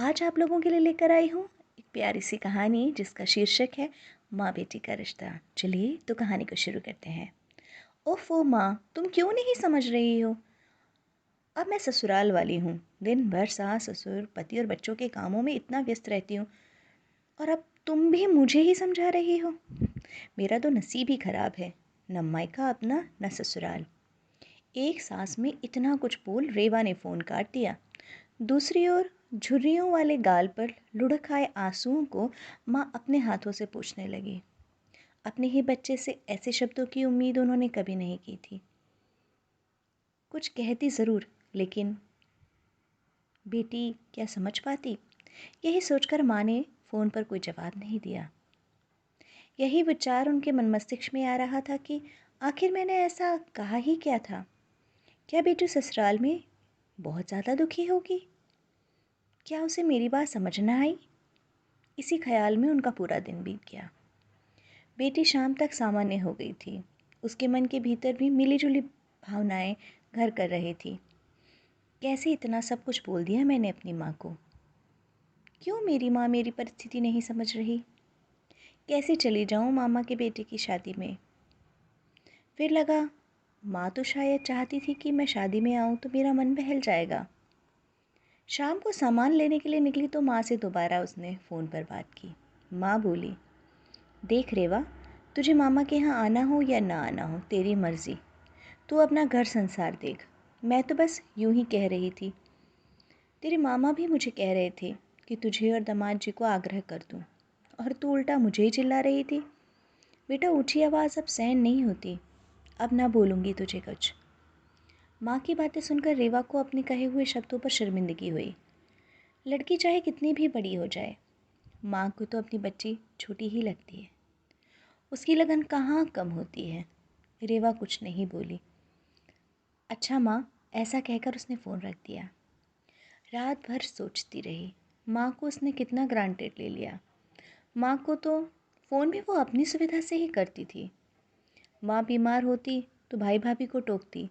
आज आप लोगों के लिए लेकर आई हूँ एक प्यारी सी कहानी जिसका शीर्षक है माँ बेटी का रिश्ता। चलिए तो कहानी को शुरू करते हैं। ओफो माँ, तुम क्यों नहीं समझ रही हो? अब मैं ससुराल वाली हूँ। दिन भर सास ससुर पति और बच्चों के कामों में इतना व्यस्त रहती हूँ, और अब तुम भी मुझे ही समझा रही हो। मेरा तो नसीब ही खराब है, न मायका अपना न ससुराल। एक सांस में इतना कुछ बोल रेवा ने फ़ोन काट दिया। दूसरी ओर झुर्रियों वाले गाल पर लुढ़क आए आंसुओं को माँ अपने हाथों से पोंछने लगी। अपने ही बच्चे से ऐसे शब्दों की उम्मीद उन्होंने कभी नहीं की थी। कुछ कहती ज़रूर, लेकिन बेटी क्या समझ पाती? यही सोचकर माँ ने फ़ोन पर कोई जवाब नहीं दिया। यही विचार उनके मन मस्तिष्क में आ रहा था कि आखिर मैंने ऐसा कहा ही क्या था? क्या बेटी ससुराल में बहुत ज़्यादा दुखी होगी? क्या उसे मेरी बात समझ न आई? इसी ख्याल में उनका पूरा दिन बीत गया। बेटी शाम तक सामान्य हो गई थी। उसके मन के भीतर भी मिली-जुली भावनाएं घर कर रही थी। कैसे इतना सब कुछ बोल दिया मैंने अपनी माँ को? क्यों मेरी माँ मेरी परिस्थिति नहीं समझ रही? कैसे चली जाऊँ मामा के बेटे की शादी में? फिर लगा, माँ तो शायद चाहती थी कि मैं शादी में आऊँ तो मेरा मन बहल जाएगा। शाम को सामान लेने के लिए निकली तो माँ से दोबारा उसने फ़ोन पर बात की। माँ बोली, देख रेवा, तुझे मामा के यहाँ आना हो या ना आना हो तेरी मर्ज़ी। तू अपना घर संसार देख। मैं तो बस यूं ही कह रही थी। तेरे मामा भी मुझे कह रहे थे कि तुझे और दामाद जी को आग्रह कर दूं, और तू उल्टा मुझे ही चिल्ला रही थी। बेटा, ऊँची आवाज़ अब सहन नहीं होती। अब ना बोलूँगी तुझे कुछ। माँ की बातें सुनकर रेवा को अपने कहे हुए शब्दों पर शर्मिंदगी हुई। लड़की चाहे कितनी भी बड़ी हो जाए, माँ को तो अपनी बच्ची छोटी ही लगती है। उसकी लगन कहाँ कम होती है। रेवा कुछ नहीं बोली। अच्छा माँ, ऐसा कहकर उसने फ़ोन रख दिया। रात भर सोचती रही। माँ को उसने कितना ग्रांटेड ले लिया। माँ को तो फ़ोन भी वो अपनी सुविधा से ही करती थी। माँ बीमार होती तो भाई भाभी को टोकती।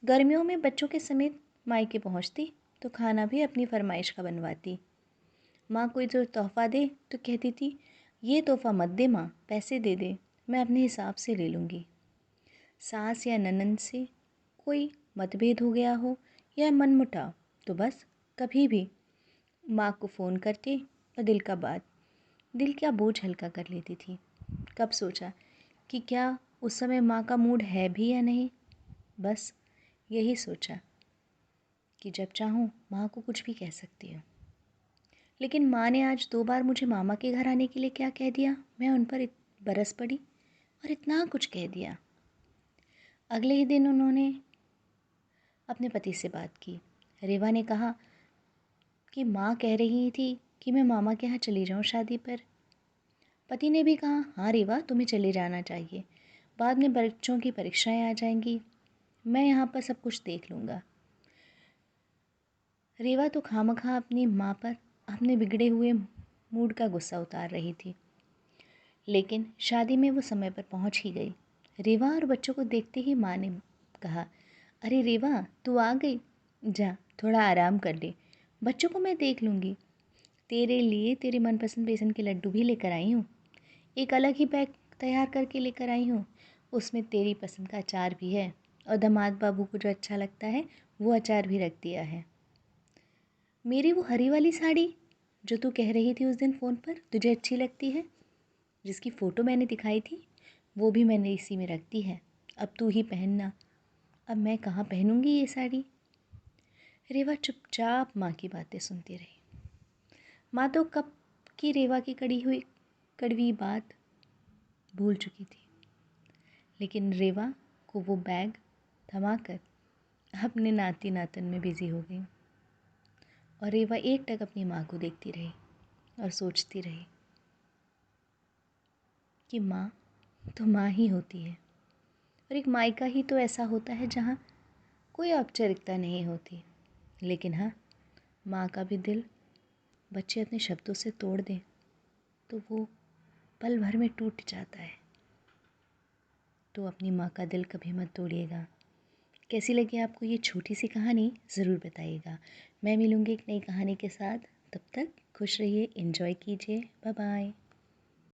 गर्मियों में बच्चों के समेत मायके पहुँचती तो खाना भी अपनी फरमाइश का बनवाती। माँ कोई जो तोहफ़ा दे तो कहती थी, ये तोहफ़ा मत दे माँ, पैसे दे दे, मैं अपने हिसाब से ले लूँगी। सास या ननंद से कोई मतभेद हो गया हो या मनमुटाव, तो बस कभी भी माँ को फ़ोन करके और दिल का बोझ हल्का कर लेती थी। कब सोचा कि क्या उस समय माँ का मूड है भी या नहीं? बस यही सोचा कि जब चाहूँ माँ को कुछ भी कह सकती हूँ। लेकिन माँ ने आज 2 बार मुझे मामा के घर आने के लिए क्या कह दिया? मैं उन पर बरस पड़ी और इतना कुछ कह दिया। अगले ही दिन उन्होंने अपने पति से बात की। रेवा ने कहा कि माँ कह रही थी कि मैं मामा के यहाँ चली जाऊँ शादी पर। पति ने भी कहा, हाँ रेवा, तुम्हें चले जाना चाहिए। बाद में बच्चों की परीक्षाएं आ जाएंगी, मैं यहाँ पर सब कुछ देख लूँगा। रेवा तो खामखा अपनी माँ पर अपने बिगड़े हुए मूड का गुस्सा उतार रही थी। लेकिन शादी में वो समय पर पहुँच ही गई। रेवा और बच्चों को देखते ही माँ ने कहा, अरे रेवा, तू आ गई, जा थोड़ा आराम कर ले, बच्चों को मैं देख लूँगी। तेरे लिए तेरे मनपसंद बेसन के लड्डू भी लेकर आई हूँ। एक अलग ही बैग तैयार करके लेकर आई हूँ, उसमें तेरी पसंद का अचार भी है, और दामाद बाबू को जो अच्छा लगता है वो अचार भी रख दिया है। मेरी वो हरी वाली साड़ी जो तू कह रही थी उस दिन फ़ोन पर तुझे अच्छी लगती है, जिसकी फ़ोटो मैंने दिखाई थी, वो भी मैंने इसी में रख दी है। अब तू ही पहनना। अब मैं कहाँ पहनूंगी ये साड़ी? रेवा चुपचाप माँ की बातें सुनती रही। माँ तो कब की रेवा की कड़ी हुई कड़वी बात भूल चुकी थी। लेकिन रेवा को वो बैग थमाकर अपने नाती नातन में बिजी हो गई, और रेवा एकटक अपनी माँ को देखती रही और सोचती रही कि माँ तो माँ ही होती है, और एक मायका ही तो ऐसा होता है जहाँ कोई औपचारिकता नहीं होती। लेकिन हाँ, माँ का भी दिल बच्चे अपने शब्दों से तोड़ दें तो वो पल भर में टूट जाता है। तो अपनी माँ का दिल कभी मत तोड़िएगा। कैसी लगी आपको ये छोटी सी कहानी, ज़रूर बताइएगा। मैं मिलूँगी एक नई कहानी के साथ। तब तक खुश रहिए, एंजॉय कीजिए। Bye bye.